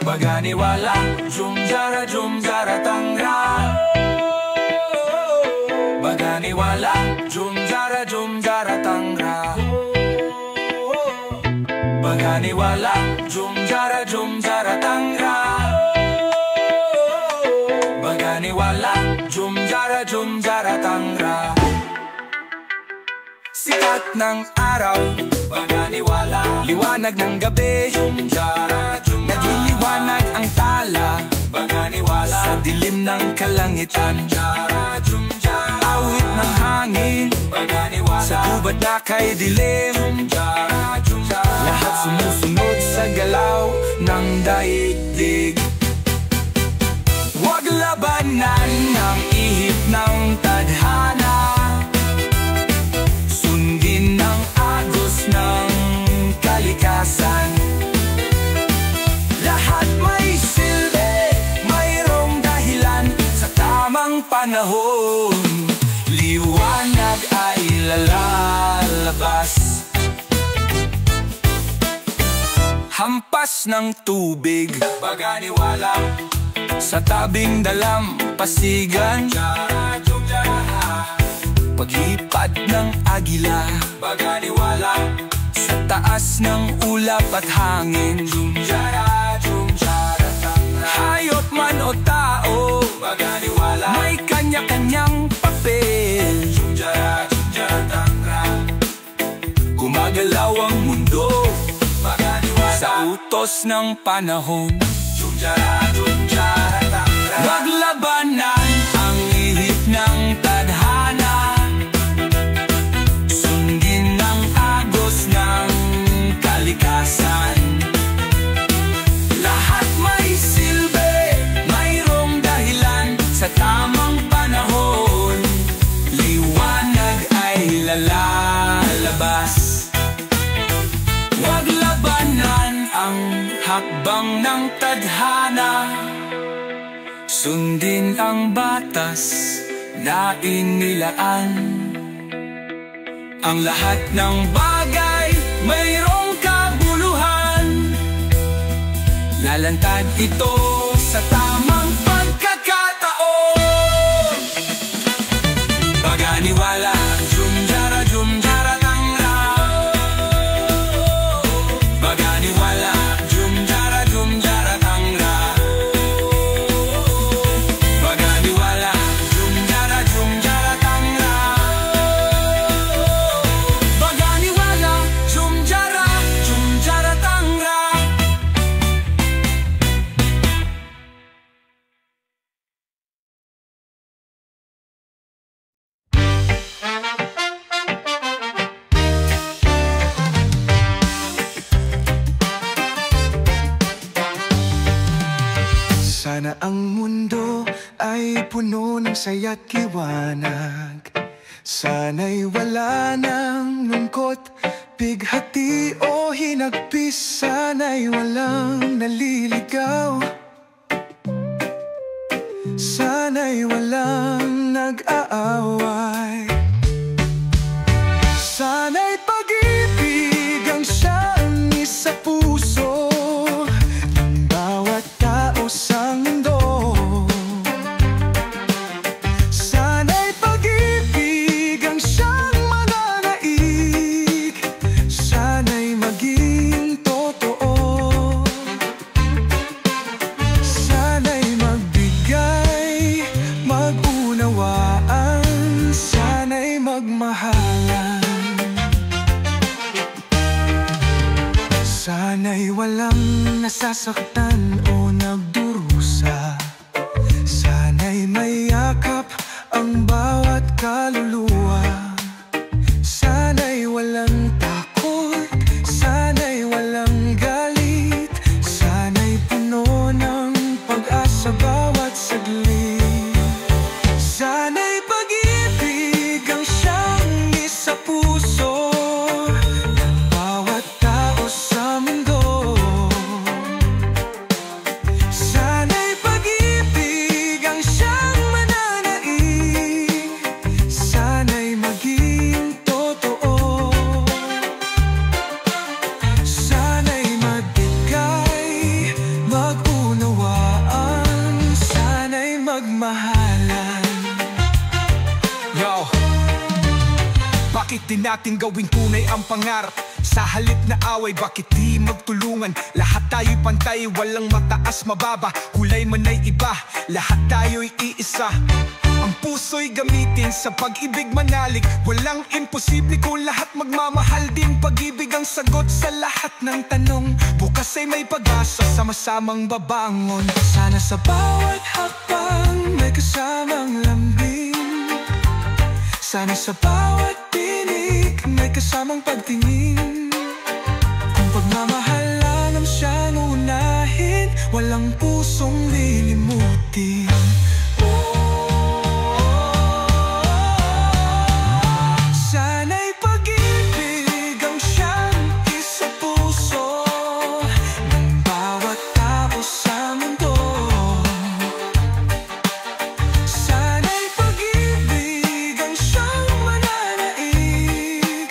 Baganiwala, jum jara tangra. Baganiwala, jum jara tangra. Baganiwala, jum jara tangra. Baganiwala, jum jara tangra. Sikat ng araw, baganiwala. Liwanag ng gabi, nagliliwanag ang tala, baganiwala. Sa dilim ng kalangitan, awit ng hangin, baganiwala. Sa gubat na kay dilim, lahat sumusunod sa galaw ng daigdig. Huwag labanan ng ihip ng tadhana, sundin ng agos ng kalikasan. Lahat may silbi, mayroong dahilan. Sa tamang panahon, liwanag ay lalabas. Hampas ng tubig, baganiwala. Sa tabing dalampasigan, paghipad ng agila, baganiwala. Sa taas ng ulap at hangin, hayop man o tao, baganiwala. May kanya-kanyang papel, gumagalaw ang mundo, baganiwala. Sa utos ng panahon, maglabanan ang ihip ng tadhana, sundin ang agos ng kalikasan. Lahat may silbi, mayroong dahilan. Sa tamang panahon, liwanag ay lalabas. Huwag labanan ang hakbang ng tadhana, sundin ang batas na inilaan. Ang lahat ng bagay mayroong kabuluhan, lalantad ito sa tamang pagkakataon. Baganiwala, jum jara tangra. Baganiwala, jum jara tangra. Baganiwala, jum jara tangra. Baganiwala, jum jara tangra. Sana ang mundo ay puno ng saya't liwanag. Sana'y wala ng lungkot, bighati o hinagpis. Sana'y walang naliligaw, sana'y walang nag-aaway. Sana'y pag-ibig ang siyang isa puso ng bawat tao sa mundo. Sana'y pag-ibig ang siyang mananaig, sana'y maging totoo. Sana'y magbigay, mag-unawaan, sana'y magmahalan. Sana'y walang nasasaktan o nagdurusa, sana'y may yakap ang bawat kaluluwa. Sana'y walang takot, sana'y walang galit, sana'y puno ng pag-asa bawat saglit. Sana'y pag-ibig ang siyang isa puso ng bawat tao sa mundo. natin gawing tunay ang pangarap. Sa halip na away, bakit di magtulungan? Lahat tayo'y pantay, walang mataas mababa. Kulay man ay iba, lahat tayo'y iisa. Ang puso'y gamitin sa pag-ibig manalig. Walang imposible kung lahat magmamahal din. Pag-ibig ang sagot sa lahat ng tanong. Bukas ay may pag-asa, sama-samang babangon. Sana sa bawat hakbang may kasamang lambing. Sana sa bawat tinig may kasamang pagtingin. Kung pagmamahal lang ang siyang unahin, walang pusong lilimutin. Sana'y pag-ibig ang siyang isa puso ng bawat tao sa mundo. Sana'y pag-ibig ang siyang mananaig.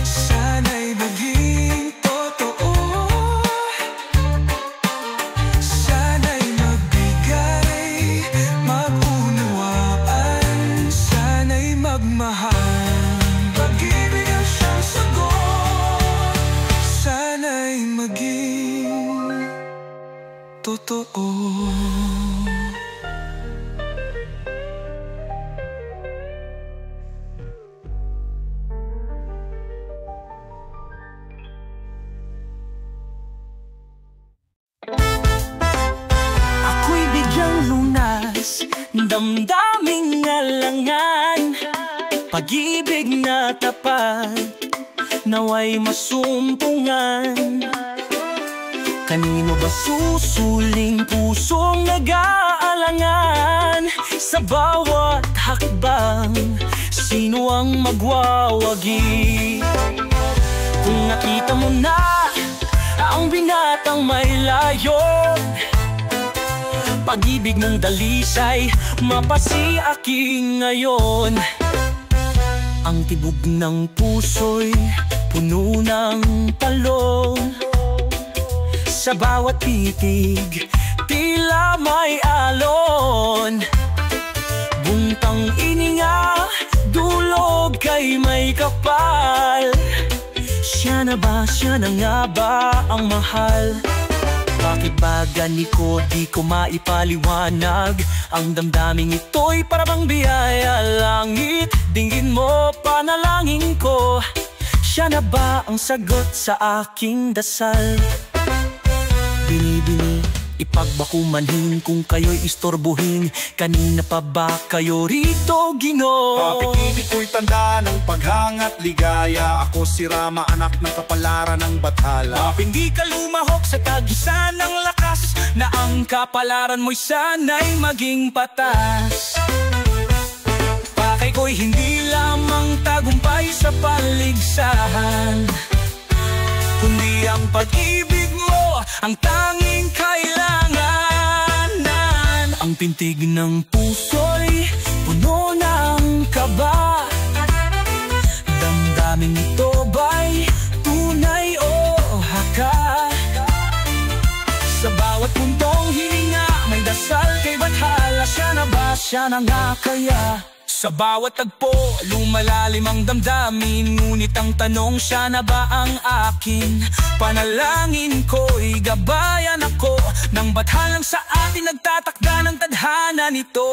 Sana'y maging totoo. Sana'y magbigay, mag-unawaan. Sana'y magmahal. Pag-ibig ang siyang sagot. Sana'y maging totoo. Ako'y bigyang lunas, damdaming alangan. Pag-ibig na tapat, naway masumpungan. Kanino ba susuling pusong nag-aalangan? Sa bawat hakbang, sino ang magwawagi? Kung nakita mo na ang binatang may layon, pag-ibig mong dalisay, mapasiaking ngayon. Ang tibog ng puso'y puno ng talon. Sa bawat titig, tila may alon. Buntang ininga, dulog kay may kapal. Siya na ba, siya na nga ba ang mahal? Bakit ba ganito di ko maipaliwanag? Ang damdaming ito'y parabang biyaya langit. Dinggin mo panalangin ko, siya na ba ang sagot sa aking dasal? Binibini, ipagbakumanhin kung kayo'y istorbohin. Kanina pa ba kayo rito, Ginoo? Pag-ibig ko'y tanda ng paghangat ligaya. Ako si Rama, anak ng kapalaran ng Bathala. Hindi ka lumahok sa tagisan ng lakas, na ang kapalaran mo'y sana'y maging patas. Pakay ko'y hindi lamang tagumpay sa paligsahan, kundi ang pag-ibig mo ang tanging kailanganan. Ang tintig ng puso'y puno ng kaba. Damdamin ito ba'y tunay o haka? Sa bawat puntong hininga, may dasal kay Bathala. Siya na ba, siya na nga kaya? Sa bawat tagpo, lumalalim ang damdamin. Ngunit ang tanong, siya na ba ang akin? Panalangin ko'y gabayan ako ng Bathalang sa atin nagtatakda ng tadhana nito.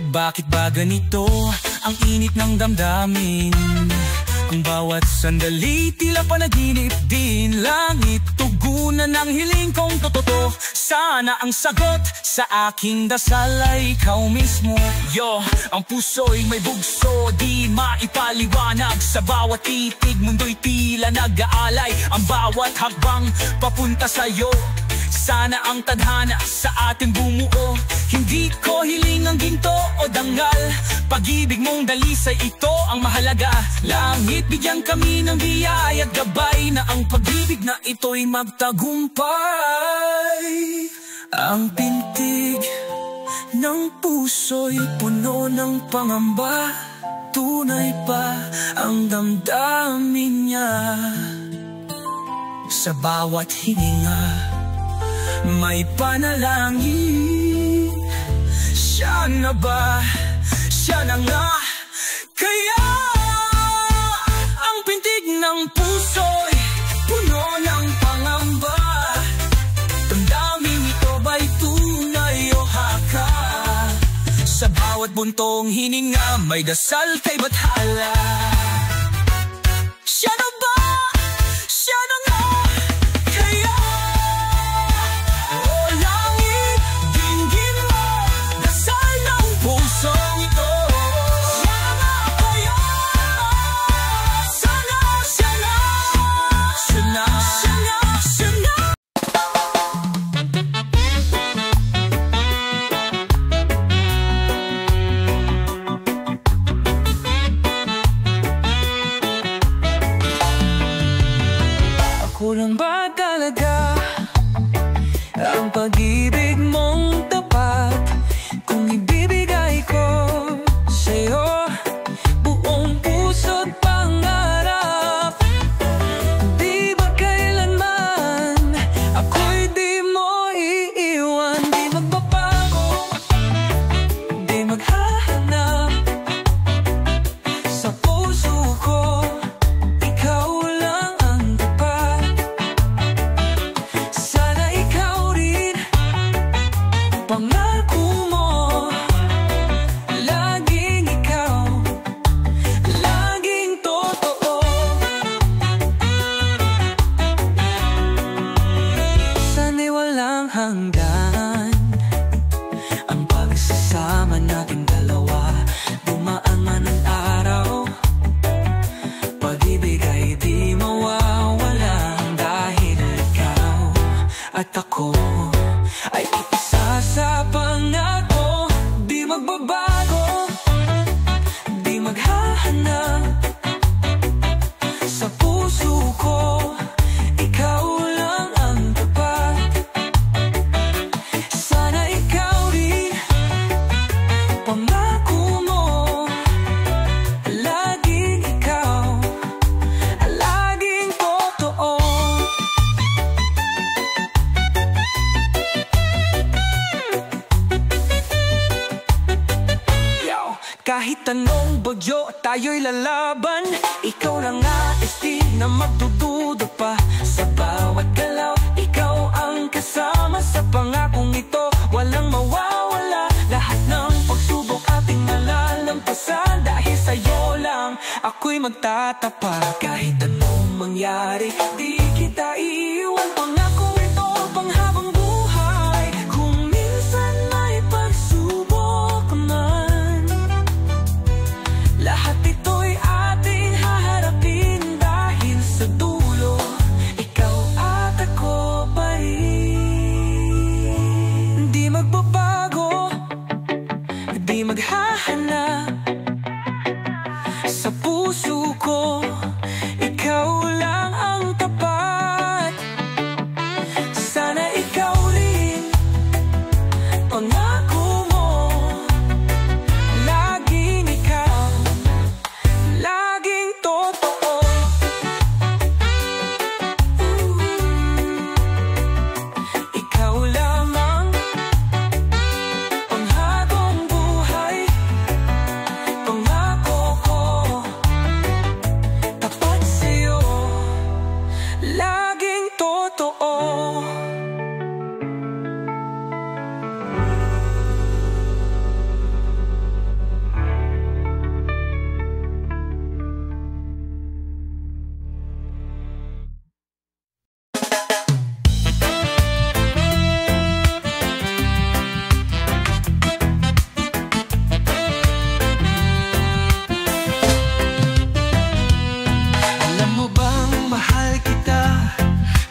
Bakit ba ganito ang init ng damdamin? Ang bawat sandali tila panaginip din. Langit tugunan ng hiling kong totoo. Sana ang sagot sa aking dasal ay ikaw mismo. Yo, ang puso'y may bugso, di maipaliwanag. Sa bawat titig, mundo'y tila nag-aalay. Ang bawat hakbang papunta sa'yo, sana ang tadhana sa atin bumuo. Hindi ko hiling ang ginto o dangal, pag-ibig mong dalisay, ito ang mahalaga. Langit, bigyan kami ng biyaya at gabay, na ang pag-ibig na ito'y magtagumpay. Ang pintig ng puso'y puno ng pangamba. Tunay pa ang damdamin niya. Sa bawat hininga, may panalangin. Siya na ba, siya na nga kaya? ng puso'y puno ng pangamba. Damdamin ito ba'y tunay o haka? Sa bawat buntong hininga may dasal kay bathala. Siya na ba? Siya na nga kaya? O langit, dinggin mo dasal ng pusong ito. Siya na nga kaya? Sana siya na, siya na, siya na, siya na. Kulang ba talaga ang pag-ibig mong tapat? Kung ibibigay ko sa'yo buong puso't pangarap, di ba kailanman ako'y di mo iiwan? Di magbabago, di maghahanap sa puso ko. Ikaw lang ang tapat. Sana ikaw rin, pangako mo. Laging ikaw, laging totoo. Sana'y walang hanggan ang pagsasama nating dalawa. Dumaan man ang araw, pag-ibig ay di mawawala. Dahil ikaw at ako ay isa sa pangako. Di magbabago, di maghahanap sa puso ko. Ikaw lang ang tapat. Sana ikaw rin, pangako mo. Laging ikaw, laging totoo. Kahit anong bagyo, tayo'y lalaban. Ikaw lang nais, di na magdududa pa. Sa bawat galaw, ikaw ang kasama. Sa pangakong ito, walang mawawala. Lahat ng pagsubok ating malalampasan. Dahil sa'yo lang, ako'y magtatapat. Kahit anong mangyari, di kita iiwan. Pangakong ito, panghabang buhay. Kung minsan may pagsubok man, lahat ito'y ating haharapin. Dahil sa dulo, ikaw at ako pa rin. Di magbabago, di maghahanap sa puso ko. Ikaw lang ang tapat. Sana ikaw rin, pangako mo. Laging ikaw, laging totoo. Ikaw lamang, panghabang buhay. Pangako ko, tapat sa'yo, laging totoo. Alam mo bang mahal kita,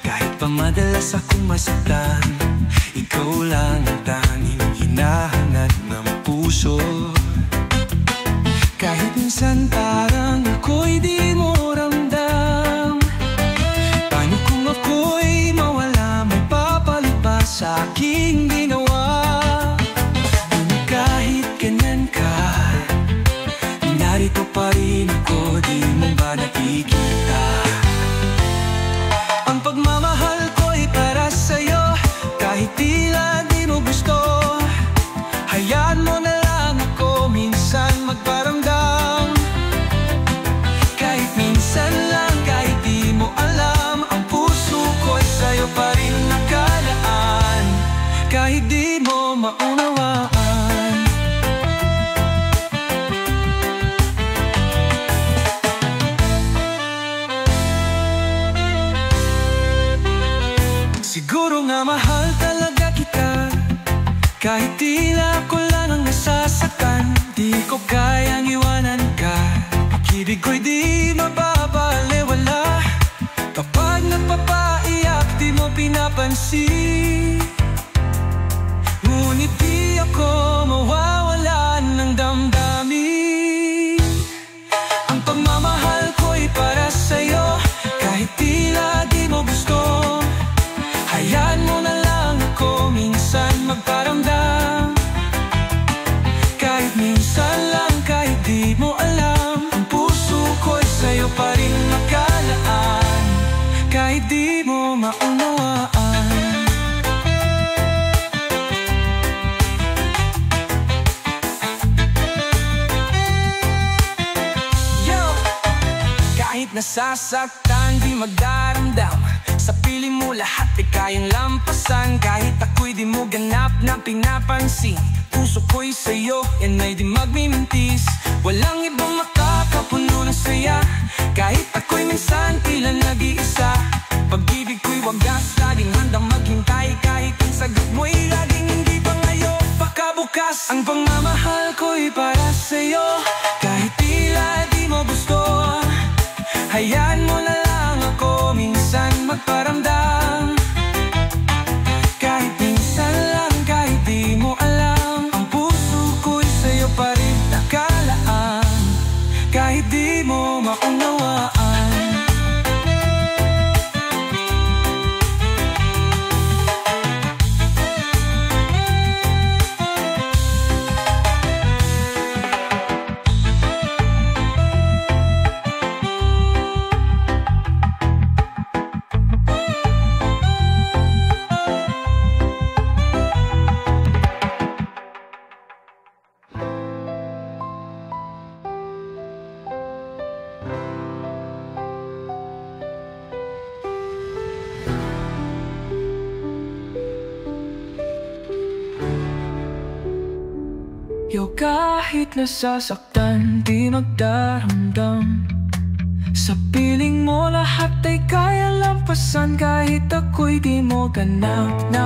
kahit pa madalas akong masaktan. Ikaw lang ang tanging hinahangat ng puso. Kahit minsan parang ako'y di mo ramdam. Paano kung ako'y mawala, may papalit ba sa aking ginawa? Ngunit kahit ganyan ka, narito pa rin ako, di mo ba nakikita? Ang pagmamahal ko'y para sa'yo, kahit tila di mo gusto. Hayaan mo na lang ako minsan magparamdam. Kahit minsan lang, kahit Siguro nga mahal talaga kita, kahit tila ako lang ang nasasaktan. Di ko kayang iwanan ka, pag-ibig ko'y di mababaliwala. Kapag nagpapaiyak di mo pinapansin, ngunit di ako mawawalan ng damdamin. Ang pagmamahal ko'y para sa'yo, kahit tila di mo gusto. Hayaan mo na lang ako minsan magparamdam. Kahit minsan lang, kahit di mo alam, ang puso ko'y sa'yo pa rin nakalaan, kahit di mo maunawaan. Yo! Kahit nasasaktan, di magdaramdam, sa piling mo lahat ay kayang lampasan. Kahit ako'y di mo ganap na pinapansin, puso ko'y sa'yo, yan ay di magmimintis. Walang ibang makakapuno ng saya, kahit ako'y minsan tila nag-iisa. Pag-ibig ko'y wagas, laging handang maghintay, kahit ang sagot mo'y laging hindi pa ngayon, baka bukas. Ang pagmamahal ko'y para sa'yo, kahit tila di mo gusto. Hayaan mo na lang ako minsan magparamdam. Kahit minsan lang, kahit di mo alam, ang puso ko'y sa'yo pa rin nakalaan, kahit di mo maunawaan. Yo, kahit nasasaktan, di magdaramdam, sa piling mo lahat ay kaya lampasan. Kahit ako'y di mo ganap na